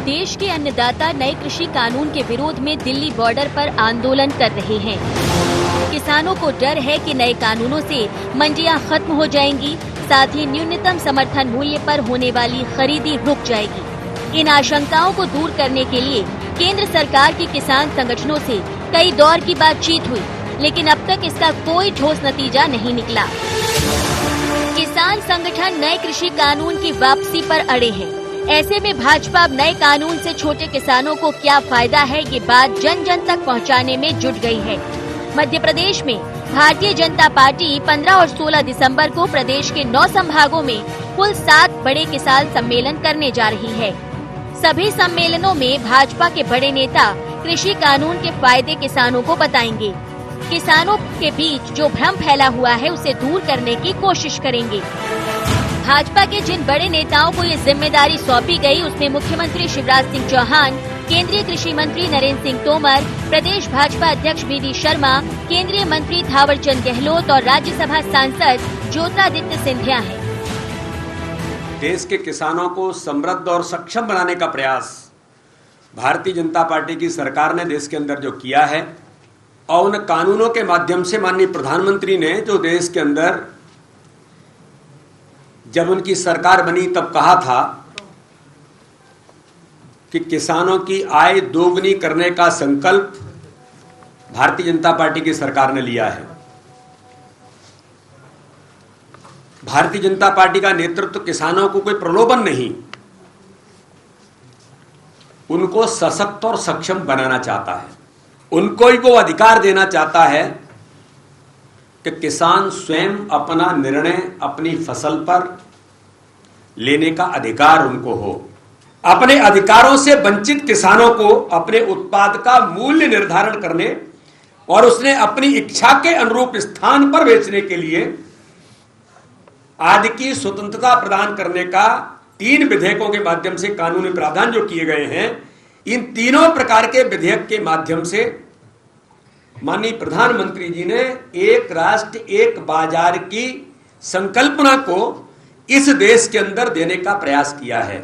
देश के अन्नदाता नए कृषि कानून के विरोध में दिल्ली बॉर्डर पर आंदोलन कर रहे हैं। किसानों को डर है कि नए कानूनों से मंडियां खत्म हो जाएंगी, साथ ही न्यूनतम समर्थन मूल्य पर होने वाली खरीदी रुक जाएगी। इन आशंकाओं को दूर करने के लिए केंद्र सरकार के किसान संगठनों से कई दौर की बातचीत हुई, लेकिन अब तक इसका कोई ठोस नतीजा नहीं निकला। किसान संगठन नए कृषि कानून की वापसी पर अड़े हैं। ऐसे में भाजपा अब नए कानून से छोटे किसानों को क्या फायदा है, ये बात जन जन तक पहुंचाने में जुट गई है। मध्य प्रदेश में भारतीय जनता पार्टी 15 और 16 दिसंबर को प्रदेश के 9 संभागों में कुल 7 बड़े किसान सम्मेलन करने जा रही है। सभी सम्मेलनों में भाजपा के बड़े नेता कृषि कानून के फायदे किसानों को बताएंगे। किसानों के बीच जो भ्रम फैला हुआ है उसे दूर करने की कोशिश करेंगे। भाजपा के जिन बड़े नेताओं को ये जिम्मेदारी सौंपी गई, उसमें मुख्यमंत्री शिवराज सिंह चौहान, केंद्रीय कृषि मंत्री नरेंद्र सिंह तोमर, प्रदेश भाजपा अध्यक्ष वी.डी. शर्मा, केंद्रीय मंत्री थावरचंद गहलोत और राज्यसभा सांसद ज्योतिरादित्य सिंधिया हैं। देश के किसानों को समृद्ध और सक्षम बनाने का प्रयास भारतीय जनता पार्टी की सरकार ने देश के अंदर जो किया है, और उन कानूनों के माध्यम से माननीय प्रधानमंत्री ने जो देश के अंदर जब उनकी सरकार बनी तब कहा था कि किसानों की आय दोगुनी करने का संकल्प भारतीय जनता पार्टी की सरकार ने लिया है। भारतीय जनता पार्टी का नेतृत्व किसानों को कोई प्रलोभन नहीं, उनको सशक्त और सक्षम बनाना चाहता है। उनको ही वो अधिकार देना चाहता है कि किसान स्वयं अपना निर्णय अपनी फसल पर लेने का अधिकार उनको हो। अपने अधिकारों से वंचित किसानों को अपने उत्पाद का मूल्य निर्धारण करने और उसने अपनी इच्छा के अनुरूप स्थान पर बेचने के लिए आदि की स्वतंत्रता प्रदान करने का 3 विधेयकों के माध्यम से कानूनी प्रावधान जो किए गए हैं, इन तीनों प्रकार के विधेयक के माध्यम से माननीय प्रधानमंत्री जी ने एक राष्ट्र एक बाजार की संकल्पना को इस देश के अंदर देने का प्रयास किया है।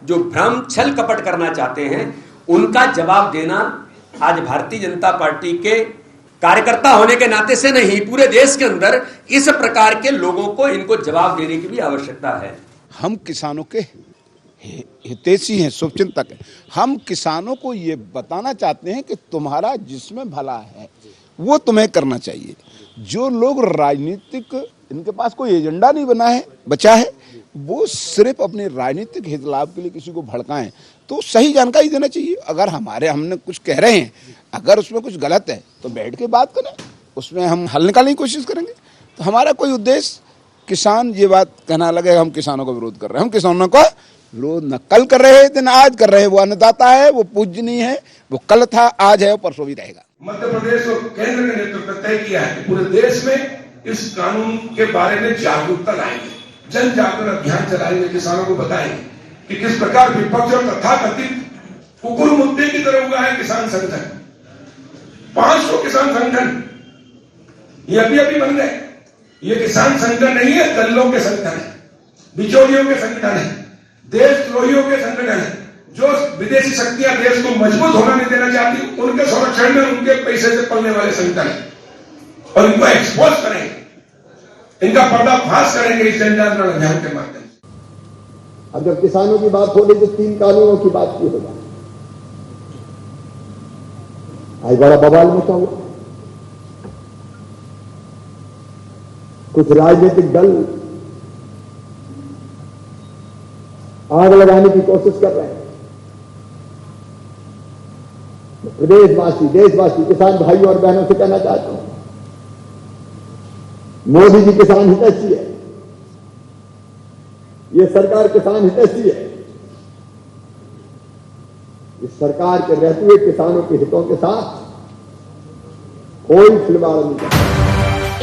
जो भ्रम छल कपट करना चाहते हैं, उनका जवाब देना आज भारतीय जनता पार्टी के कार्यकर्ता होने के नाते से नहीं, पूरे देश के अंदर इस प्रकार के लोगों को इनको जवाब देने की भी आवश्यकता है। हम किसानों के हितैषी हैं, शुभचिंतक हैं। हम किसानों को ये बताना चाहते हैं कि तुम्हारा जिसमें भला है वो तुम्हें करना चाहिए। जो लोग राजनीतिक, इनके पास कोई एजेंडा नहीं बचा है, वो सिर्फ अपने राजनीतिक हित लाभ के लिए किसी को भड़काएं, तो सही जानकारी देना चाहिए। अगर हमने कुछ कह रहे हैं, अगर उसमें कुछ गलत है तो बैठ के बात करें, उसमें हम हल निकालने की कोशिश करेंगे। तो हमारा कोई उद्देश्य किसान ये बात कहना लगे हम किसानों का विरोध कर रहे हैं। हम किसानों का विरोध न कल कर रहे थे न आज कर रहे हैं। वो अन्नदाता है, वो पूजनीय है, वो कल था, आज है और परसों भी रहेगा। मध्य प्रदेश और केंद्र के नेतृत्व तय किया है कि पूरे देश में इस कानून के बारे में जागरूकता लाएंगे, जन जागरण अभियान चलाएंगे, किसानों को बताएंगे कि किस प्रकार विपक्ष और तथाकथित कुकुर मुद्दे की तरह हुआ है किसान संगठन। 500 किसान संगठन ये अभी बन गए। ये किसान संगठन नहीं है, दल्लों के संगठन है, बिचौलियों के संगठन है, देशद्रोहियों के संगठन है, जो विदेशी शक्तियां देश को मजबूत होना नहीं देना चाहती, उनके संरक्षण में उनके पैसे से पलने वाले संगठन है। और इनको एक्सपोज करेंगे, इनका पर्दाफाश करेंगे इस जन जागरण अभियान के माध्यम से। अगर किसानों की बात हो रही तो 3 कानूनों की बात की होगा। आज बड़ा बवाल मचा हुआ। कुछ राजनीतिक दल आग लगाने की कोशिश कर रहे हैं। प्रदेशवासी, देशवासी, किसान भाइयों और बहनों से कहना चाहता हूं, मोदी जी किसान हितैषी है, ये सरकार किसान हितैषी है। इस सरकार के रहते हुए किसानों के हितों के साथ कोई खिलवाड़ नहीं करता।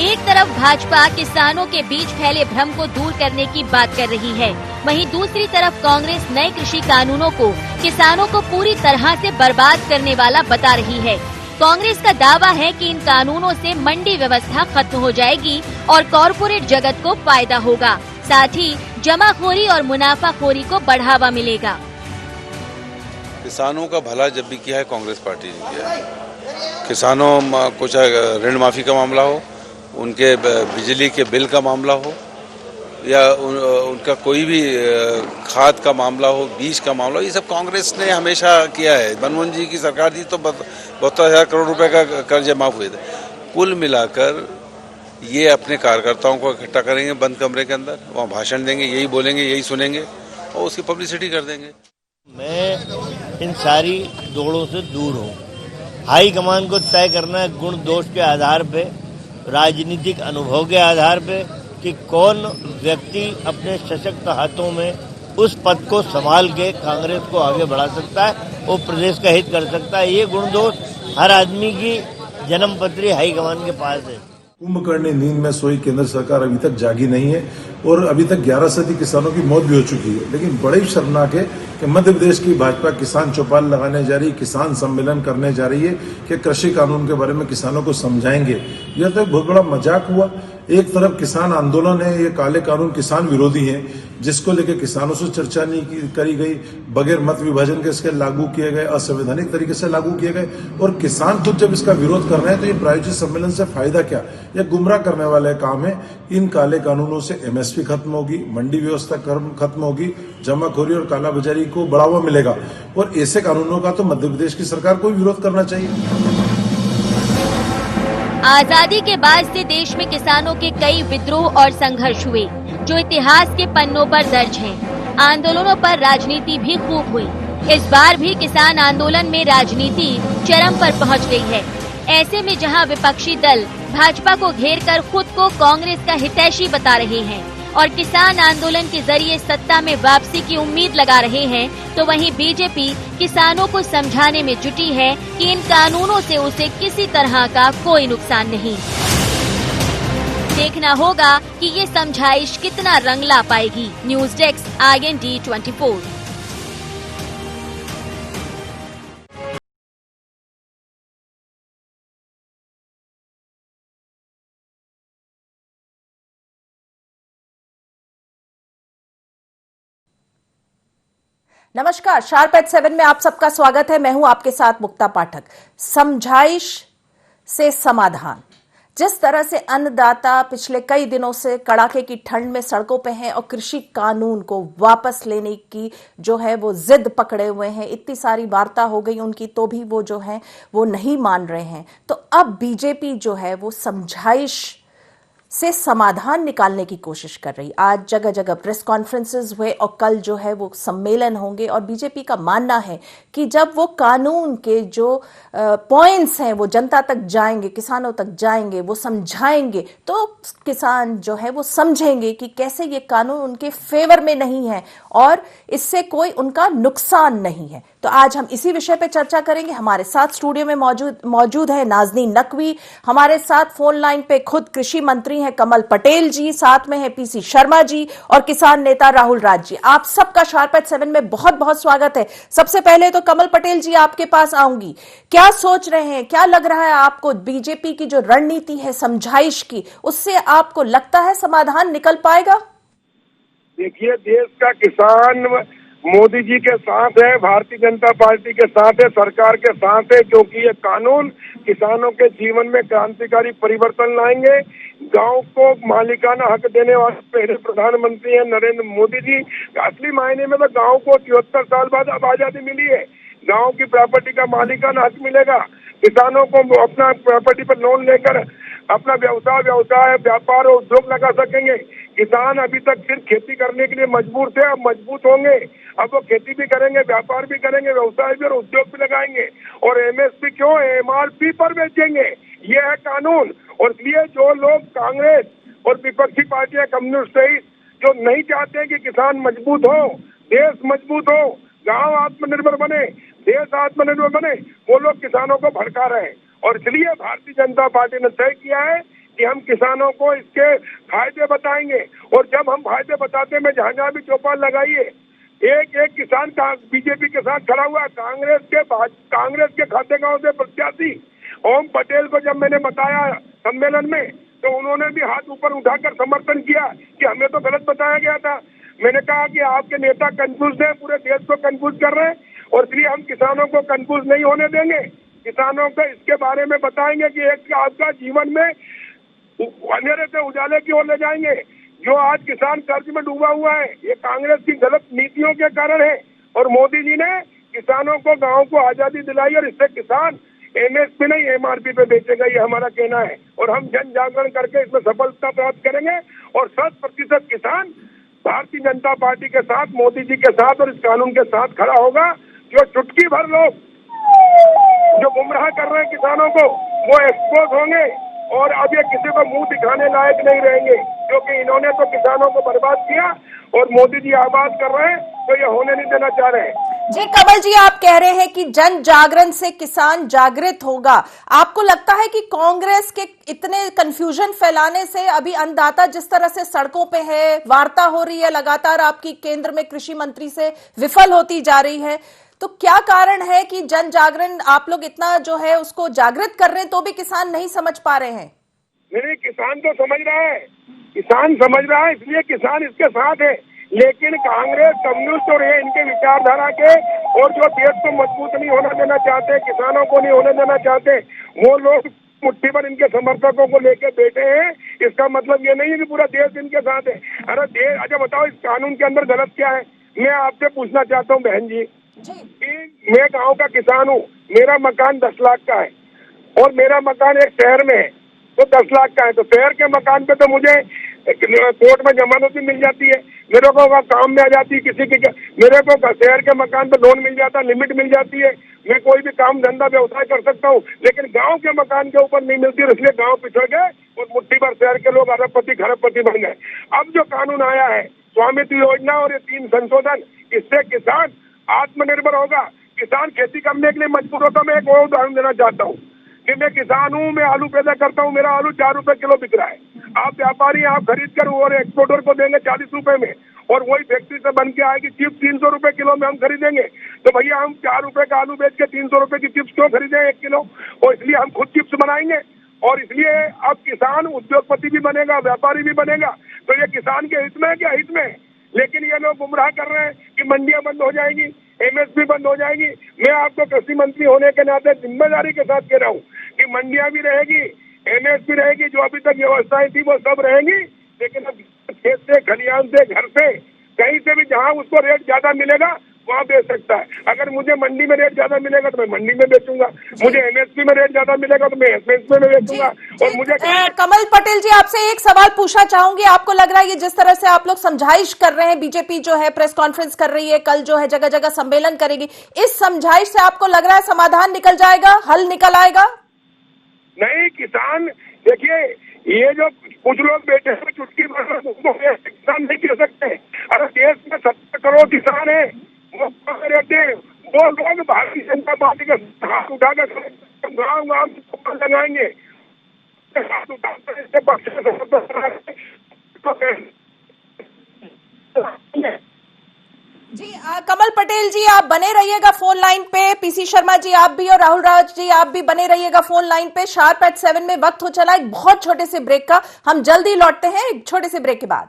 एक तरफ भाजपा किसानों के बीच फैले भ्रम को दूर करने की बात कर रही है, वहीं दूसरी तरफ कांग्रेस नए कृषि कानूनों को किसानों को पूरी तरह से बर्बाद करने वाला बता रही है। कांग्रेस का दावा है कि इन कानूनों से मंडी व्यवस्था खत्म हो जाएगी और कॉरपोरेट जगत को फायदा होगा, साथ ही जमाखोरी और मुनाफाखोरी को बढ़ावा मिलेगा। किसानों का भला जब भी किया है कांग्रेस पार्टी ने किया है। किसानों को चाहे ऋण माफी का मामला हो, उनके बिजली के बिल का मामला हो, या उनका कोई भी खाद का मामला हो, बीज का मामला हो, ये सब कांग्रेस ने हमेशा किया है। मनमोहन जी की सरकार थी तो 72,000 करोड़ रुपए का कर्जे माफ हुए थे। कुल मिलाकर ये अपने कार्यकर्ताओं को इकट्ठा करेंगे बंद कमरे के अंदर, वहाँ भाषण देंगे, यही बोलेंगे, यही सुनेंगे और उसकी पब्लिसिटी कर देंगे। मैं इन सारी दौड़ों से दूर हूँ। हाईकमान को तय करना है गुण दोष के आधार पे, राजनीतिक अनुभव के आधार पे, कि कौन व्यक्ति अपने सशक्त हाथों में उस पद को संभाल के कांग्रेस को आगे बढ़ा सकता है, वो प्रदेश का हित कर सकता है। ये गुण दोष हर आदमी की जन्मपत्री हाईकमान के पास है। कुंभकर्ण नींद में सोई केंद्र सरकार अभी तक जागी नहीं है और अभी तक 11 से अधिक किसानों की मौत भी हो चुकी है। लेकिन बड़े ही शर्मनाक है कि मध्य प्रदेश की भाजपा किसान चौपाल लगाने जा रही, किसान सम्मेलन करने जा रही है कि कृषि कानून के बारे में किसानों को समझाएंगे। यह तो एक बहुत बड़ा मजाक हुआ। एक तरफ किसान आंदोलन है, ये काले कानून किसान विरोधी हैं, जिसको लेकर किसानों से चर्चा नहीं करी गई, बगैर मत विभाजन के इसके लागू किए गए, असंवैधानिक तरीके से लागू किए गए, और किसान खुद जब इसका विरोध कर रहे हैं तो ये प्रायोजित सम्मेलन से फायदा क्या? यह गुमराह करने वाले काम है। इन काले कानूनों से एमएसपी खत्म होगी, मंडी व्यवस्था खत्म होगी, जमाखोरी और कालाबाजारी को बढ़ावा मिलेगा, और ऐसे कानूनों का तो मध्य प्रदेश की सरकार को विरोध करना चाहिए। आजादी के बाद से देश में किसानों के कई विद्रोह और संघर्ष हुए जो इतिहास के पन्नों पर दर्ज हैं। आंदोलनों पर राजनीति भी खूब हुई। इस बार भी किसान आंदोलन में राजनीति चरम पर पहुंच गई है। ऐसे में जहां विपक्षी दल भाजपा को घेरकर खुद को कांग्रेस का हितैषी बता रहे हैं और किसान आंदोलन के जरिए सत्ता में वापसी की उम्मीद लगा रहे हैं, तो वहीं बीजेपी किसानों को समझाने में जुटी है कि इन कानूनों से उसे किसी तरह का कोई नुकसान नहीं। देखना होगा कि ये समझाइश कितना रंग ला पाएगी। News desk IND 24। नमस्कार, शार्प एट 7 में आप सबका स्वागत है। मैं हूं आपके साथ मुक्ता पाठक। समझाइश से समाधान। जिस तरह से अन्नदाता पिछले कई दिनों से कड़ाके की ठंड में सड़कों पे हैं और कृषि कानून को वापस लेने की जो है वो जिद पकड़े हुए हैं, इतनी सारी वार्ता हो गई उनकी तो भी वो जो है वो नहीं मान रहे हैं। तो अब बीजेपी जो है वो समझाइश से समाधान निकालने की कोशिश कर रही। आज जगह जगह प्रेस कॉन्फ्रेंसेस हुए और कल जो है वो सम्मेलन होंगे, और बीजेपी का मानना है कि जब वो कानून के जो पॉइंट्स हैं वो जनता तक जाएंगे, किसानों तक जाएंगे, वो समझाएंगे, तो किसान जो है वो समझेंगे कि कैसे ये कानून उनके फेवर में नहीं है और इससे कोई उनका नुकसान नहीं है। तो आज हम इसी विषय पे चर्चा करेंगे। हमारे साथ स्टूडियो में मौजूद है नाज़नीन नकवी, हमारे साथ फोन लाइन पे खुद कृषि मंत्री हैं कमल पटेल जी, साथ में है PC शर्मा जी और किसान नेता राहुल राज जी। आप सबका शार्प एट 7 में बहुत बहुत स्वागत है। सबसे पहले तो कमल पटेल जी आपके पास आऊंगी। क्या सोच रहे हैं, क्या लग रहा है आपको बीजेपी की जो रणनीति है समझाइश की, उससे आपको लगता है समाधान निकल पाएगा? देखिए, देश का किसान मोदी जी के साथ है, भारतीय जनता पार्टी के साथ है, सरकार के साथ है, क्योंकि ये कानून किसानों के जीवन में क्रांतिकारी परिवर्तन लाएंगे। गांव को मालिकाना हक देने वाले पहले प्रधानमंत्री हैं नरेंद्र मोदी जी। असली मायने में तो गांव को 73 साल बाद अब आजादी मिली है। गांव की प्रॉपर्टी का मालिकाना हक मिलेगा। किसानों को अपना प्रॉपर्टी पर लोन लेकर अपना व्यवसाय व्यापार और उद्योग लगा सकेंगे। किसान अभी तक सिर्फ खेती करने के लिए मजबूर थे, अब मजबूत होंगे। अब वो खेती भी करेंगे, व्यापार भी करेंगे, व्यवसाय भी और उद्योग भी लगाएंगे। और MSP क्यों, MRP पर बेचेंगे। ये है कानून। और इसलिए जो लोग कांग्रेस और विपक्षी पार्टियां कम्युनिस्ट सहित जो नहीं चाहते हैं कि किसान मजबूत हो, देश मजबूत हो, गांव आत्मनिर्भर बने, देश आत्मनिर्भर बने, वो लोग किसानों को भड़का रहे हैं। और इसलिए भारतीय जनता पार्टी ने तय किया है कि हम किसानों को इसके फायदे बताएंगे। और जब हम फायदे बताते में जहां भी चौपाल लगाइए, एक एक किसान का बीजेपी के साथ खड़ा हुआ। कांग्रेस के खाते गांव से प्रत्याशी ओम पटेल को जब मैंने बताया सम्मेलन में, तो उन्होंने भी हाथ ऊपर उठाकर समर्थन किया कि हमें तो गलत बताया गया था। मैंने कहा कि आपके नेता कंफ्यूज हैं, पूरे देश को कंफ्यूज कर रहे हैं। और इसलिए हम किसानों को कंफ्यूज नहीं होने देंगे। किसानों को इसके बारे में बताएंगे कि एक आपका जीवन में अंधेरे से उजाले की ओर ले जाएंगे। जो आज किसान कर्ज में डूबा हुआ है, ये कांग्रेस की गलत नीतियों के कारण है। और मोदी जी ने किसानों को, गाँव को आजादी दिलाई और इससे किसान MSP नहीं MRP पे बेचेगा, ये हमारा कहना है। और हम जन जागरण करके इसमें सफलता प्राप्त करेंगे और 100% किसान भारतीय जनता पार्टी के साथ, मोदी जी के साथ और इस कानून के साथ खड़ा होगा। जो चुटकी भर लोग जो गुमराह कर रहे हैं किसानों को, वो एक्सपोज होंगे और अब ये किसी को मुंह दिखाने लायक नहीं रहेंगे, क्योंकि इन्होंने तो किसानों को बर्बाद किया और मोदी जी आबाद कर रहे हैं, तो ये होने नहीं देना चाह रहे हैं। जी कमल जी, आप कह रहे हैं कि जन जागरण से किसान जागृत होगा। आपको लगता है कि कांग्रेस के इतने कंफ्यूजन फैलाने से अभी अन्नदाता जिस तरह से सड़कों पे है, वार्ता हो रही है लगातार आपकी केंद्र में कृषि मंत्री से विफल होती जा रही है, तो क्या कारण है कि जन जागरण आप लोग इतना जो है उसको जागृत कर रहे हैं तो भी किसान नहीं समझ पा रहे हैं? नहीं, किसान तो समझ रहा है, किसान समझ रहा है, इसलिए किसान इसके साथ है। लेकिन कांग्रेस, कम्युनिस्ट और ये इनके विचारधारा के और जो देश को मजबूत नहीं होना देना चाहते, किसानों को नहीं होने देना चाहते, वो लोग मुट्ठी पर इनके समर्थकों को लेके बैठे हैं। इसका मतलब ये नहीं है कि पूरा देश इनके साथ है। अरे देश, अच्छा बताओ इस कानून के अंदर गलत क्या है? मैं आपसे पूछना चाहता हूँ बहन जी, मैं गांव का किसान हूँ, मेरा मकान 10 लाख का है और मेरा मकान एक शहर में है तो 10 लाख का है। तो शहर के मकान पे तो मुझे कोर्ट में जमानत मिल जाती है, मेरे को काम में आ जाती है, किसी की मेरे को शहर के मकान पे लोन मिल जाता है, लिमिट मिल जाती है, मैं कोई भी काम धंधा व्यवसाय कर सकता हूँ। लेकिन गांव के मकान के ऊपर नहीं मिलती, इसलिए गांव पिछड़ गए और मुट्ठी भर शहर के लोग अरबपति खरबपति बन गए। अब जो कानून आया है स्वामित्व योजना और ये 3 संशोधन, इससे किसान आत्मनिर्भर होगा। किसान खेती करने के लिए मजबूर होता। मैं एक और उदाहरण देना चाहता हूँ कि मैं किसान हूँ, मैं आलू पैदा करता हूँ, मेरा आलू 4 रुपए किलो बिक रहा है। आप व्यापारी आप खरीद कर और एक्सपोर्टर को देंगे 40 रुपए में, और वही फैक्ट्री से बन के आएगी चिप्स 300 रुपए किलो में हम खरीदेंगे। तो भैया हम 4 रुपए का आलू बेच के 300 रुपए की चिप्स क्यों खरीदें 1 किलो? और इसलिए हम खुद चिप्स बनाएंगे और इसलिए अब किसान उद्योगपति भी बनेगा, व्यापारी भी बनेगा। तो ये किसान के हित में है क्या? हित में। लेकिन ये लोग गुमराह कर रहे हैं कि मंडियां बंद हो जाएंगी, MSP बंद हो जाएगी। मैं आपको कृषि मंत्री होने के नाते जिम्मेदारी के साथ कह रहा हूँ कि मंडियां भी रहेगी, MSP रहेगी, जो अभी तक व्यवस्थाएं थी वो सब रहेंगी। लेकिन अब खेत से, खलिहान से, घर से, कहीं से भी जहाँ उसको रेट ज्यादा मिलेगा वहाँ बेच सकता है। अगर मुझे मंडी में रेट ज्यादा मिलेगा तो मैं मंडी में बेचूंगा, मुझे MSP में रेट ज्यादा मिलेगा तो मैं MSP में बेचूंगा। और मुझे कमल पटेल जी, आपसे एक सवाल पूछना चाहूंगी। आपको लग रहा है ये जिस तरह से आप लोग समझाइश कर रहे हैं, बीजेपी जो है प्रेस कॉन्फ्रेंस कर रही है, कल जो है जगह जगह सम्मेलन करेगी, इस समझाइश से आपको लग रहा है समाधान निकल जाएगा, हल निकल आएगा? नहीं, किसान देखिए, ये जो कुछ लोग बैठे हैं चुटकी किसान नहीं कह सकते। अरे देश में 70 करोड़ किसान है, वो रहते हैं, वो लोग भारतीय जनता पार्टी का हाथ उठाकर गाँव गाँव लगाएंगे, हाथ जी कमल पटेल जी, आप बने रहिएगा फोन लाइन पे। पीसी शर्मा जी आप भी और राहुल राज जी आप भी बने रहिएगा फोन लाइन पे। शार्प एट 7 में वक्त हो चला एक बहुत छोटे से ब्रेक का, हम जल्दी लौटते हैं एक छोटे से ब्रेक के बाद।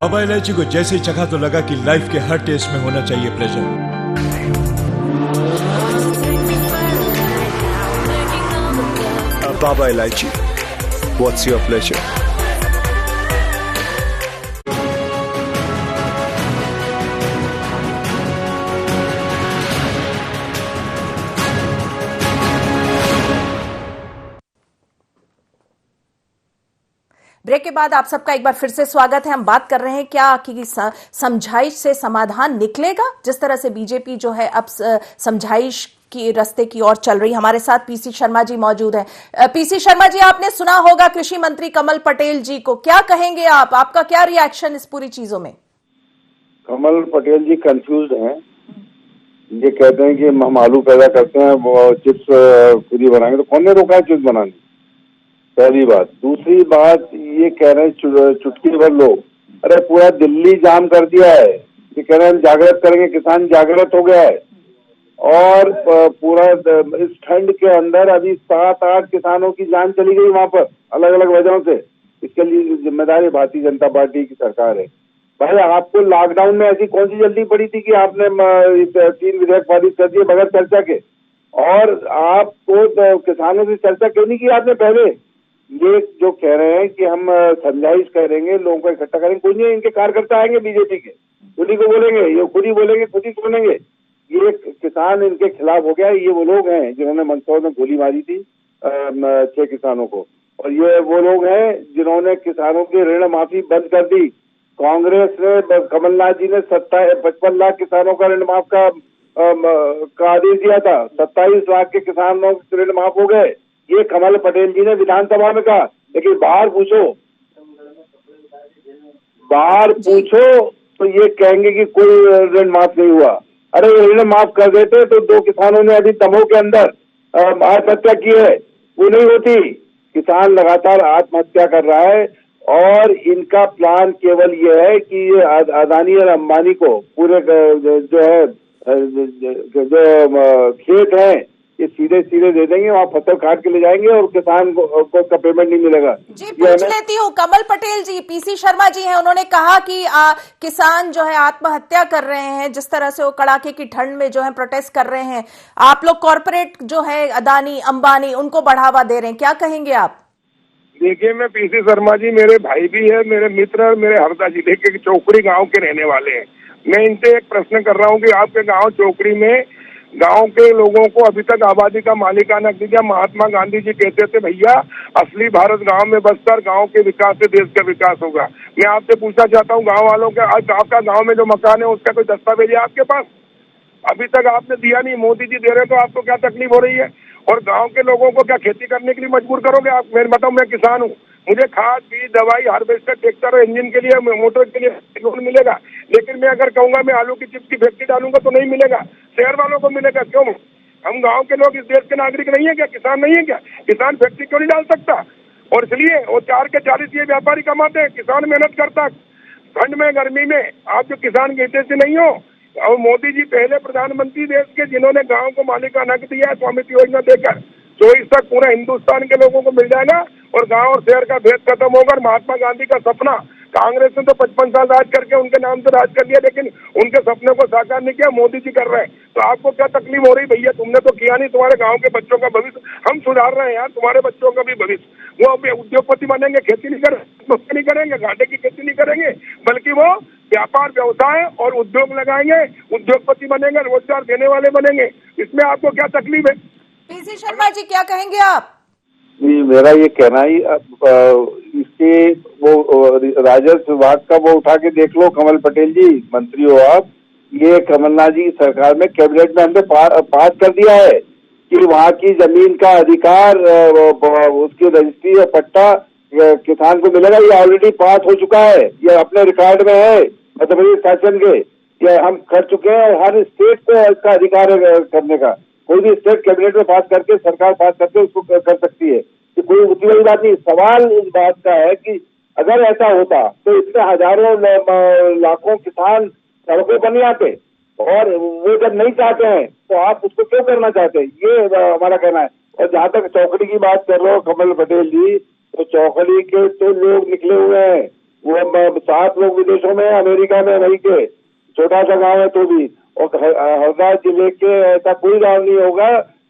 बाबा इलायची को जैसे चखा तो लगा कि लाइफ के हर टेस्ट में होना चाहिए pleasure. Baba Ilaichi, what's your pleasure? Break के बाद आप सबका एक बार फिर से स्वागत है। हम बात कर रहे हैं क्या कि समझाइश से समाधान निकलेगा, जिस तरह से बीजेपी जो है अब समझाइश की रास्ते की ओर चल रही। हमारे साथ पीसी शर्मा जी मौजूद हैं। पीसी शर्मा जी, आपने सुना होगा कृषि मंत्री कमल पटेल जी को, क्या कहेंगे आप? आपका क्या रिएक्शन इस पूरी चीजों में? कमल पटेल जी कंफ्यूज हैं। ये कहते हैं कि हम आलू पैदा करते हैं, वो चिप्स खुद ही बनाएंगे, तो कौन ने रोका है चिप्स बनाने? पहली बात। दूसरी बात, ये कह रहे हैं चुटकी भर लोग, अरे पूरा दिल्ली जाम कर दिया है। ये कह रहे हैं हम जागृत करेंगे, किसान जागृत हो गया है। और पूरा इस ठंड के अंदर अभी 7-8 किसानों की जान चली गई वहां पर अलग अलग वजहों से। इसके लिए जिम्मेदार भारतीय जनता पार्टी की सरकार है। भाई आपको लॉकडाउन में ऐसी कौन सी जल्दी पड़ी थी कि आपने 3 विधेयक पारित कर दिए बगैर चर्चा के? और आपको किसानों से चर्चा क्यों नहीं की आपने पहले? ये जो कह रहे हैं कि हम समझाइश करेंगे, लोगों को इकट्ठा करेंगे, कोई नहीं, इनके कार्यकर्ता आएंगे बीजेपी के, उन्हीं को बोलेंगे, ये खुद ही बोलेंगे, खुद ही सुनेंगे। ये किसान इनके खिलाफ हो गया। ये वो लोग हैं जिन्होंने मंदसौर में गोली मारी थी 6 किसानों को, और ये वो लोग हैं जिन्होंने किसानों की ऋण माफी बंद कर दी। कांग्रेस ने, कमलनाथ जी ने 55 लाख किसानों का ऋण माफ का आदेश दिया था। 27 लाख के किसानों के ऋण माफ हो गए। ये कमल पटेल जी ने विधानसभा में कहा, लेकिन बाहर पूछो तो ये कहेंगे कि कोई ऋण माफ नहीं हुआ। अरे ऋण माफ कर देते तो 2 किसानों ने अभी दमोह के अंदर आत्महत्या की है, वो नहीं होती। किसान लगातार आत्महत्या कर रहा है और इनका प्लान केवल ये है कि अदानी और अंबानी को पूरे जो खेत हैं ये सीधे दे देंगे, वहाँ फसल काट के ले जाएंगे और किसान को उसका पेमेंट नहीं मिलेगा। जी पूछ लेती हूँ, कमल पटेल जी, पीसी शर्मा जी हैं, उन्होंने कहा कि किसान जो है आत्महत्या कर रहे हैं, जिस तरह से वो कड़ाके की ठंड में जो है प्रोटेस्ट कर रहे हैं, आप लोग कॉर्पोरेट जो है अदानी अंबानी उनको बढ़ावा दे रहे हैं, क्या कहेंगे आप? देखिए, मैं पीसी शर्मा जी मेरे भाई भी है, मेरे मित्र, मेरे हरदा जिले के चौकड़ी गांव के रहने वाले हैं। मैं इनसे एक प्रश्न कर रहा हूं कि आपके गांव चौकड़ी में गांव के लोगों को अभी तक आबादी का मालिकाना हक दिया। महात्मा गांधी जी कहते थे भैया असली भारत गांव में बसकर गांव के विकास से देश का विकास होगा। मैं आपसे पूछना चाहता हूं गांव वालों के, आज आपका गांव में जो मकान है उसका कोई दस्तावेज है आपके पास? अभी तक आपने दिया नहीं, मोदी जी दे रहे, तो आपको क्या तकलीफ हो रही है? और गांव के लोगों को क्या खेती करने के लिए मजबूर करोगे आप? मैं बताऊं, मैं किसान हूं, मुझे खाद, बीज, दवाई, हार्वेस्टर, ट्रैक्टर और इंजन के लिए, मोटर के लिए लोन मिलेगा, लेकिन मैं अगर कहूंगा मैं आलू की चिप्स की फैक्ट्री डालूंगा तो नहीं मिलेगा। शहर वालों को मिलेगा। क्यों? हम गांव के लोग इस देश के नागरिक नहीं है क्या? किसान नहीं है क्या? किसान फैक्ट्री क्यों नहीं डाल सकता? और इसलिए वो 4 के 40 ये व्यापारी कमाते हैं, किसान मेहनत करता। ठंड में, गर्मी में आप जो किसान के हित से नहीं हो। और मोदी जी पहले प्रधानमंत्री देश के जिन्होंने गांव को मालिकाना हक दिया है स्वामित्व योजना देकर। 24 तक पूरा हिंदुस्तान के लोगों को मिल जाएगा और गांव और शहर का भेद खत्म होगा। महात्मा गांधी का सपना, कांग्रेस ने तो 55 साल राज करके उनके नाम से राज कर दिया, लेकिन उनके सपने को साकार नहीं किया, मोदी जी कर रहे हैं। तो आपको क्या तकलीफ हो रही भैया? तुमने तो किया नहीं, तुम्हारे गांव के बच्चों का भविष्य हम सुधार रहे हैं यार, तुम्हारे बच्चों का भी भविष्य। वो उद्योगपति बनेंगे, खेती नहीं करेंगे, घाटे की खेती नहीं करेंगे, बल्कि वो व्यापार, व्यवसाय और उद्योग लगाएंगे, उद्योगपति बनेंगे, रोजगार देने वाले बनेंगे। इसमें आपको क्या तकलीफ है? पीसी शर्मा जी क्या कहेंगे आप? जी, मेरा ये कहना ही इसके वो राजस्व विभाग का वो उठा के देख लो। कमल पटेल जी मंत्री हो आप, ये कमलनाथ जी सरकार में कैबिनेट में हमने पास कर दिया है कि वहाँ की जमीन का अधिकार, उसकी रजिस्ट्री और पट्टा किसान को मिलेगा। ये ऑलरेडी पास हो चुका है, ये अपने रिकॉर्ड में है मध्य प्रदेश शासन के, ये हम कर चुके हैं। हर स्टेट को इसका अधिकार है करने का। कोई भी स्टेट कैबिनेट में पास करके, सरकार पास करके उसको कर सकती है, कि कोई उतनी बड़ी बात नहीं। सवाल इस बात का है कि अगर ऐसा होता तो इससे हजारों लाखों किसान सड़कों पर नहीं आते, और वो जब नहीं चाहते हैं तो आप उसको क्यों करना चाहते हैं? ये हमारा कहना है। और जहाँ तक चौकड़ी की बात कर रहे हो कमल पटेल जी, तो चौकड़ी के तो लोग निकले हुए हैं, वो 7 लोग विदेशों में, अमेरिका में, वहीं के छोटा सा गाँव है तो भी। और हरदा जिले के ऐसा कोई गाँव नहीं होगा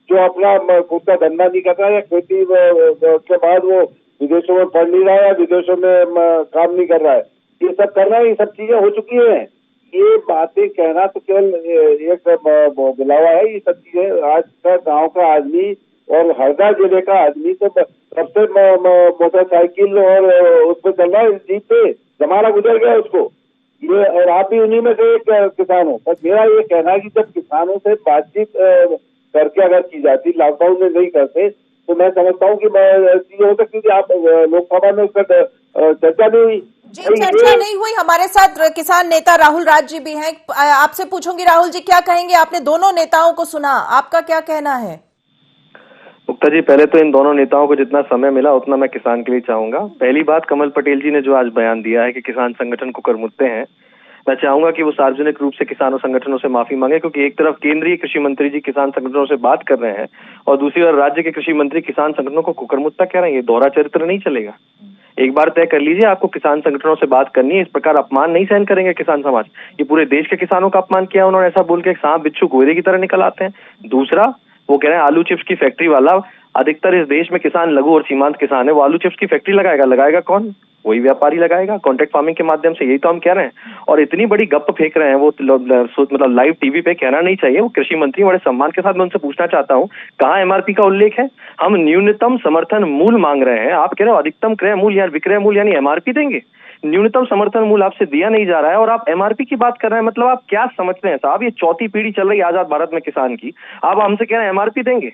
जो अपना खुद का धंधा नहीं कर रहा है, या खेती के बाद वो विदेशों में पढ़ नहीं रहा है या विदेशों में काम नहीं कर रहा है। ये सब कर रहा है, ये सब चीजें हो चुकी हैं। ये बातें कहना तो केवल एक बुलावा है। ये सब चीजें आज का गांव का आदमी और हरदा जिले का आदमी तो सबसे मोटरसाइकिल और उस पर चल रहा है, जीप पे, जमाना गुजर गया उसको। ये, और आप भी उन्हीं में से एक किसान हो। बस मेरा ये कहना है कि जब किसानों से बातचीत करके अगर की जाती, लॉकडाउन में नहीं करते, तो मैं समझता हूँ कि चीजें हो सकती थी। आप लोकसभा में उसका चर्चा नहीं हुई। जी, चर्चा नहीं हुई। हमारे साथ किसान नेता राहुल राज जी भी हैं, आपसे पूछूंगी राहुल जी क्या कहेंगे? आपने दोनों नेताओं को सुना, आपका क्या कहना है? मुक्ता जी, पहले तो इन दोनों नेताओं को जितना समय मिला उतना मैं किसान के लिए चाहूंगा। पहली बात, कमल पटेल जी ने जो आज बयान दिया है कि किसान संगठन को करमुत्ते हैं, मैं चाहूंगा कि वो सार्वजनिक रूप से किसानों संगठनों से माफी मांगे, क्योंकि एक तरफ केंद्रीय कृषि मंत्री जी किसान संगठनों से बात कर रहे हैं और दूसरी ओर राज्य के कृषि मंत्री किसान संगठनों को कुकरमुत्ता कह रहे हैं। ये दोहरा चरित्र नहीं चलेगा। एक बार तय कर लीजिए, आपको किसान संगठनों से बात करनी है। इस प्रकार अपमान नहीं सहन करेंगे किसान समाज। ये पूरे देश के किसानों का अपमान किया उन्होंने, ऐसा बोल के सांप बिच्छू गोरे की तरह निकल आते हैं। दूसरा, वो कह रहे हैं आलू चिप्स की फैक्ट्री वाला, अधिकतर इस देश में किसान लघु और सीमांत किसान है, वो आलू चिप्स की फैक्ट्री लगाएगा कौन? वही व्यापारी लगाएगा कॉन्ट्रैक्ट फार्मिंग के माध्यम से। यही तो हम कह रहे हैं। और इतनी बड़ी गप फेंक रहे हैं वो, मतलब लाइव टीवी पे कहना नहीं चाहिए। वो कृषि मंत्री, बड़े सम्मान के साथ मैं उनसे पूछना चाहता हूँ, कहाँ एमआरपी का उल्लेख है? हम न्यूनतम समर्थन मूल्य मांग रहे हैं, आप कह रहे हो अधिकतम क्रय मूल्य या विक्रय मूल्य यानी एमआरपी देंगे। न्यूनतम समर्थन मूल्य आपसे दिया नहीं जा रहा है और आप एमआरपी की बात कर रहे हैं। मतलब आप क्या समझते हैं साहब? ये चौथी पीढ़ी चल रही है आजाद भारत में किसान की, आप हमसे कह रहे हैं एमआरपी देंगे?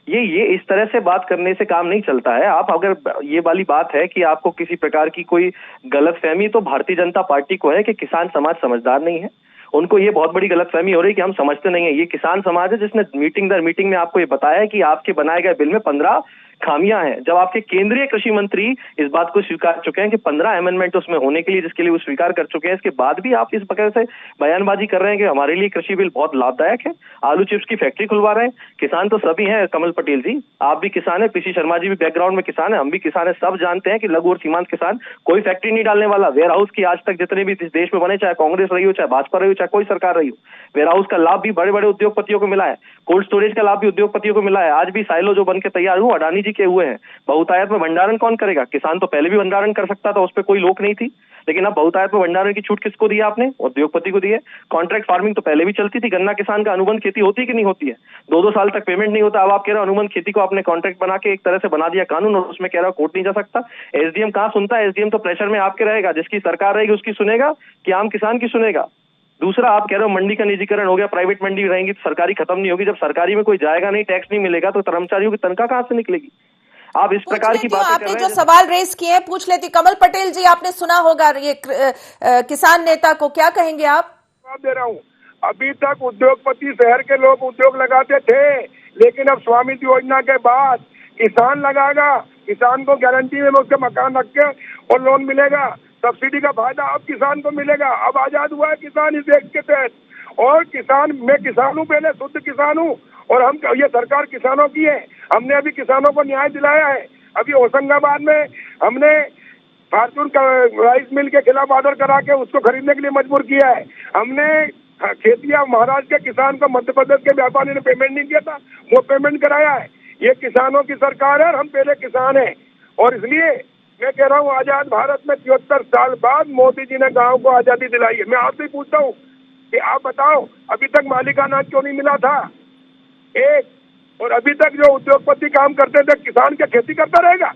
ये इस तरह से बात करने से काम नहीं चलता है। आप अगर ये वाली बात है कि आपको किसी प्रकार की कोई गलतफहमी तो भारतीय जनता पार्टी को है कि किसान समाज समझदार नहीं है। उनको ये बहुत बड़ी गलतफहमी हो रही है कि हम समझते नहीं है। ये किसान समाज है जिसने मीटिंग दर मीटिंग में आपको ये बताया है कि आपके बनाए गए बिल में 15 खामियां हैं। जब आपके केंद्रीय कृषि मंत्री इस बात को स्वीकार चुके हैं कि 15 अमेंडमेंट उसमें होने के लिए, जिसके लिए वो स्वीकार कर चुके हैं, इसके बाद भी आप इस प्रकार से बयानबाजी कर रहे हैं कि हमारे लिए कृषि बिल बहुत लाभदायक है, आलू चिप्स की फैक्ट्री खुलवा रहे हैं। किसान तो सभी हैं कमल पटेल जी, आप भी किसान है, पीसी शर्मा जी भी बैकग्राउंड में किसान है, हम भी किसान है। सब जानते हैं कि लघु और सीमांत किसान कोई फैक्ट्री नहीं डालने वाला। वेयर हाउस की आज तक जितने भी इस देश में बने, चाहे कांग्रेस रही हो, चाहे भाजपा रही हो, चाहे कोई सरकार रही हो, वेयर हाउस का लाभ भी बड़े बड़े उद्योगपतियों को मिला है। कोल्ड स्टोरेज का लाभ भी उद्योगपतियों को मिला है। आज भी साइलो जो बन के तैयार हुए अडानी जी के हुए हैं। बहुतायत में भंडारण कौन करेगा? किसान तो पहले भी भंडारण कर सकता था, उस पर कोई रोक नहीं थी, लेकिन अब बहुतायत में भंडारण की छूट किसको दी है आपने? उद्योगपति को दी है। कॉन्ट्रैक्ट फार्मिंग तो पहले भी चलती थी। गन्ना किसान का अनुबंध खेती होती है कि नहीं होती है? 2-2 साल तक पेमेंट नहीं होता। अब आप कह रहे हो अनुबंध खेती को आपने कॉन्ट्रैक्ट बना के एक तरह से बना दिया कानून, और उसमें कह रहा हो कोर्ट नहीं जा सकता। एसडीएम कहाँ सुनता है? एसडीएम तो प्रेशर में आपके रहेगा, जिसकी सरकार रहेगी उसकी सुनेगा कि आम किसान की सुनेगा। दूसरा, आप कह रहे हो मंडी का निजीकरण हो गया, प्राइवेट मंडी रहेंगी तो सरकारी खत्म नहीं होगी। जब सरकारी में कोई जाएगा नहीं, टैक्स नहीं मिलेगा, तो कर्मचारियों की तनख्वाह कहाँ से निकलेगी? आप इस प्रकार की बातें आपने जो सवाल रेज किए हैं पूछ लेती। कमल पटेल जी, आपने सुना होगा ये किसान नेता को, क्या कहेंगे आप? जवाब दे रहा हूँ। अभी तक उद्योगपति शहर के लोग उद्योग लगाते थे, लेकिन अब स्वामित्व योजना के बाद किसान लगाएगा। किसान को गारंटी में उसके मकान रख के और लोन मिलेगा। सब्सिडी का फायदा अब किसान को मिलेगा। अब आजाद हुआ है किसान इस देश के तहत। और मैं किसान हूँ, पहले शुद्ध किसान हूँ, और हम ये सरकार किसानों की है। हमने अभी किसानों को न्याय दिलाया है। अभी होशंगाबाद में हमने फार्चून राइस मिल के खिलाफ ऑर्डर करा के उसको खरीदने के लिए मजबूर किया है। हमने खेतिया महाराष्ट्र के किसान को मध्य प्रदेश के व्यापारी ने पेमेंट नहीं किया था, वो पेमेंट कराया है। ये किसानों की सरकार है और हम पहले किसान हैं। और इसलिए मैं कह रहा हूँ, आजाद भारत में 73 साल बाद मोदी जी ने गाँव को आजादी दिलाई है। मैं आपसे पूछता हूँ कि आप बताओ, अभी तक मालिकाना क्यों नहीं मिला था? एक, और अभी तक जो उद्योगपति काम करते थे, किसान क्या खेती करता रहेगा?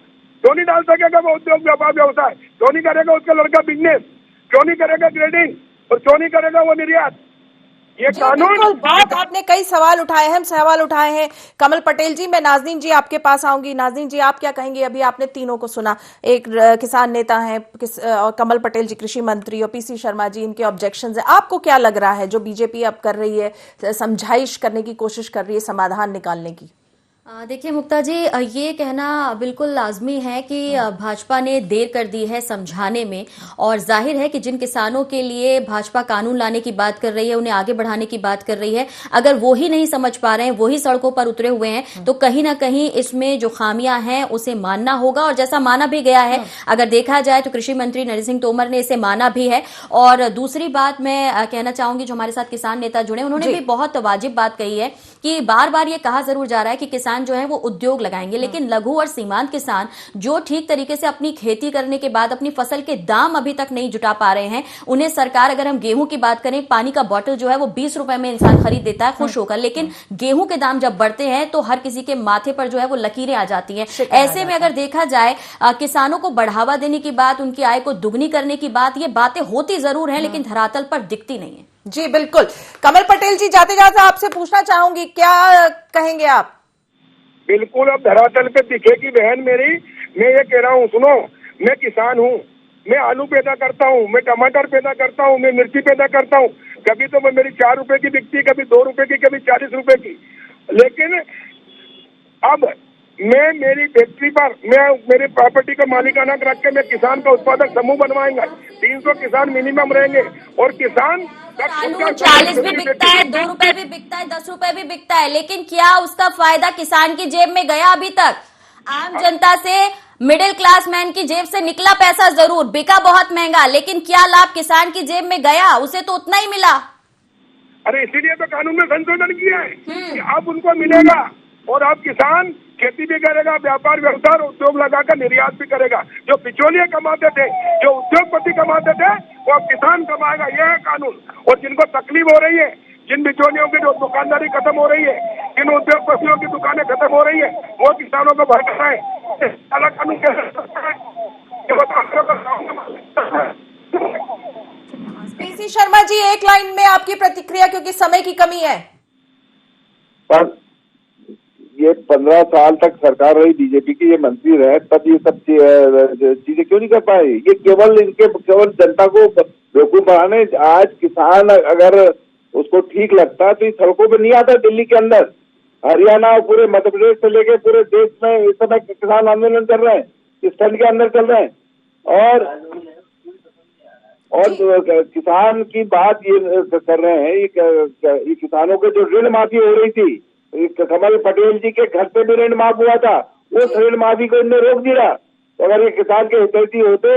क्यों नहीं डाल सकेगा वो उद्योग व्यापार व्यवसाय? क्यों नहीं करेगा उसका लड़का बिजनेस? क्यों नहीं करेगा ग्रेडिंग? और क्यों नहीं करेगा वो निर्यात? ये कानून बहुत आपने कई सवाल उठाए हैं, हम सवाल उठाए हैं कमल पटेल जी। मैं नाज़नीन जी आपके पास आऊंगी। नाज़नीन जी, आप क्या कहेंगे? अभी आपने तीनों को सुना, एक किसान नेता हैं और कमल पटेल जी कृषि मंत्री, और पीसी शर्मा जी, इनके ऑब्जेक्शंस हैं। आपको क्या लग रहा है जो बीजेपी अब कर रही है, समझाइश करने की कोशिश कर रही है, समाधान निकालने की? देखिए मुक्ता जी, ये कहना बिल्कुल लाजमी है कि भाजपा ने देर कर दी है समझाने में, और जाहिर है कि जिन किसानों के लिए भाजपा कानून लाने की बात कर रही है, उन्हें आगे बढ़ाने की बात कर रही है, अगर वो ही नहीं समझ पा रहे हैं, वो ही सड़कों पर उतरे हुए हैं, तो कहीं ना कहीं इसमें जो खामियां हैं उसे मानना होगा। और जैसा माना भी गया है, अगर देखा जाए तो कृषि मंत्री नरेंद्र सिंह तोमर ने इसे माना भी है। और दूसरी बात मैं कहना चाहूंगी, जो हमारे साथ किसान नेता जुड़े, उन्होंने भी बहुत वाजिब बात कही है कि बार बार ये कहा जरूर जा रहा है कि किसान जो है वो उद्योग लगाएंगे, लेकिन लघु और सीमांत किसान जो ठीक तरीके से अपनी खेती करने के बाद अपनी फसल के दाम अभी तक नहीं जुटा पा रहे हैं, उन्हें सरकार, अगर हम गेहूं की बात करें, पानी का बोतल जो है वो 20 रुपए में इंसान खरीद देता है खुश होकर, लेकिन गेहूं के दाम जब बढ़ते हैं तो हर किसी के माथे पर जो है वो लकीरें आ जाती हैं। ऐसे में अगर देखा जाए, किसानों को बढ़ावा देने की बात, उनकी आय को दुगनी करने की बात, ये बातें होती जरूर है, लेकिन धरातल पर दिखती नहीं है। जी बिल्कुल। कमल पटेल जी, जाते जाते आपसे पूछना चाहूंगी, क्या कहेंगे आप? बिल्कुल, अब धरातल पे दिखेगी बहन मेरी। मैं ये कह रहा हूँ, सुनो, मैं किसान हूँ, मैं आलू पैदा करता हूँ, मैं टमाटर पैदा करता हूँ, मैं मिर्ची पैदा करता हूँ। कभी तो मैं मेरी 4 रुपए की बिकती, कभी 2 रुपए की, कभी 40 रुपए की। लेकिन अब मैं मेरी फैक्ट्री पर मैं मेरी प्रॉपर्टी का मालिकाना रख के मैं किसान का उत्पादक समूह बनवाएंगे। 300 किसान मिनिमम रहेंगे और किसान कानून 40 भी बिकता है, 2 रुपए भी बिकता है, 10 रुपए भी बिकता है, लेकिन क्या उसका फायदा किसान की जेब में गया? अभी तक आम जनता से, मिडिल क्लास मैन की जेब से निकला पैसा जरूर, बिका बहुत महंगा, लेकिन क्या लाभ किसान की जेब में गया? उसे तो उतना ही मिला। अरे इसीलिए तो कानून में संशोधन किया है कि अब उनको मिलेगा और अब किसान खेती भी करेगा, व्यापार व्यवसाय उद्योग लगाकर निर्यात भी करेगा। जो बिचौलिए कमाते थे, जो उद्योगपति कमाते थे, वो अब किसान कमाएगा। यह है कानून। और जिनको तकलीफ हो रही है, जिन बिचौलियों की जो दुकानदारी खत्म हो रही है, जिन उद्योगपतियों की दुकानें खत्म हो रही है, वो किसानों को भर कर है। अलग कानून कैसे है? पीसी शर्मा जी, एक लाइन में आपकी प्रतिक्रिया, क्योंकि समय की कमी है। पर ये 15 साल तक सरकार रही बीजेपी की, ये मंत्री रहे, तब ये सब चीजें क्यों नहीं कर पाए? ये केवल जनता को बेवकूफ बनाने। आज किसान अगर उसको ठीक लगता तो इस सड़कों पे नहीं आता। दिल्ली के अंदर, हरियाणा और पूरे मध्य प्रदेश से लेके पूरे देश में इस समय किसान आंदोलन कर रहे हैं, इस ठंड के अंदर चल रहे हैं। और किसान की बात ये कर रहे हैं, ये किसानों के जो ऋण माफी हो रही थी, कमल पटेल जी के घर पे भी ऋण माफ हुआ था, उस ऋण माफी को इन्होंने रोक दिया। तो अगर ये किसान के हितैषी होते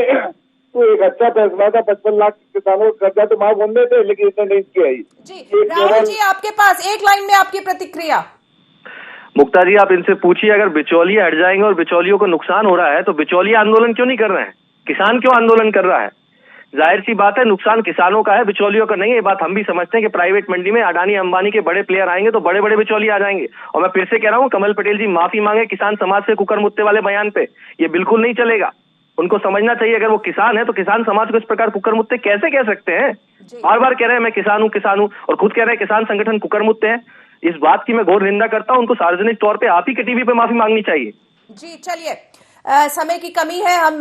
तो एक अच्छा फैसला था। 55 लाख किसानों का कर्जा तो माफ होने थे, लेकिन इसने नहीं किया। जी राहुल जी, आपके पास एक लाइन में आपकी प्रतिक्रिया। मुक्ता जी, आप इनसे पूछिए, अगर बिचौलिए हट जाएंगे और बिचौलियों को नुकसान हो रहा है तो बिचौलिया आंदोलन क्यों नहीं कर रहे हैं? किसान क्यों आंदोलन कर रहा है? जाहिर सी बात है, नुकसान किसानों का है, बिचौलियों का नहीं है। ये बात हम भी समझते हैं कि प्राइवेट मंडी में अडानी अंबानी के बड़े प्लेयर आएंगे तो बड़े बड़े बिचौलिए आ जाएंगे। और मैं फिर से कह रहा हूँ, कमल पटेल जी माफी मांगे किसान समाज से कुकर मुत्ते वाले बयान पे, ये बिल्कुल नहीं चलेगा। उनको समझना चाहिए, अगर वो किसान है तो किसान समाज को इस प्रकार कुकर मुत्ते कैसे कह सकते हैं? बार बार कह रहे हैं मैं किसान हूँ और खुद कह रहे हैं किसान संगठन कुकर मुत्ते हैं। इस बात की मैं घोर निंदा करता हूँ। उनको सार्वजनिक तौर पे आप ही के टीवी पे माफी मांगनी चाहिए। जी चलिए, समय की कमी है, हम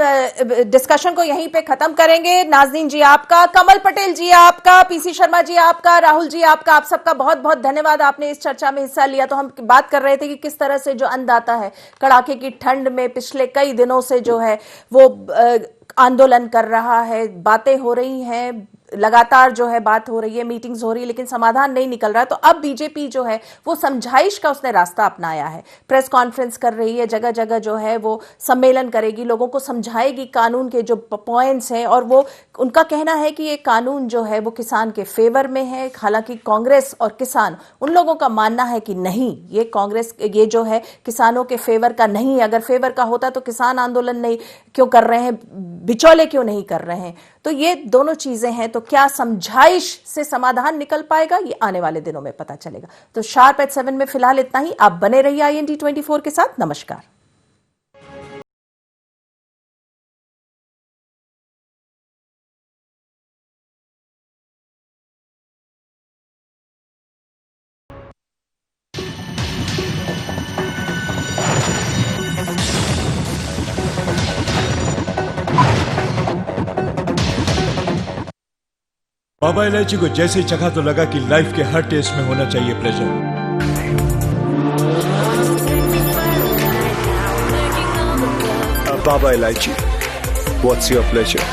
डिस्कशन को यहीं पे खत्म करेंगे। नाज़नीन जी आपका, कमल पटेल जी आपका, पीसी शर्मा जी आपका, राहुल जी आपका, आप सबका बहुत बहुत धन्यवाद, आपने इस चर्चा में हिस्सा लिया। तो हम बात कर रहे थे कि किस तरह से जो अन्नदाता है कड़ाके की ठंड में पिछले कई दिनों से जो है वो आंदोलन कर रहा है, बातें हो रही हैं, लगातार जो है बात हो रही है, मीटिंग्स हो रही है, लेकिन समाधान नहीं निकल रहा। तो अब बीजेपी जो है वो समझाइश का उसने रास्ता अपनाया है, प्रेस कॉन्फ्रेंस कर रही है, जगह जगह जो है वो सम्मेलन करेगी, लोगों को समझाएगी कानून के जो पॉइंट्स हैं। और वो उनका कहना है कि ये कानून जो है वो किसान के फेवर में है। हालांकि कांग्रेस और किसान, उन लोगों का मानना है कि नहीं, ये कांग्रेस ये जो है किसानों के फेवर का नहीं है। अगर फेवर का होता तो किसान आंदोलन नहीं क्यों कर रहे हैं, बिचौले क्यों नहीं कर रहे हैं? तो ये दोनों चीजें हैं। तो क्या समझाइश से समाधान निकल पाएगा, ये आने वाले दिनों में पता चलेगा। तो शार्प एट 7 में फिलहाल इतना ही। आप बने रहिए IND 24 के साथ। नमस्कार। बाबा इलायची को जैसे ही चखा तो लगा कि लाइफ के हर टेस्ट में होना चाहिए pleasure. Baba Ilaichi, what's your pleasure?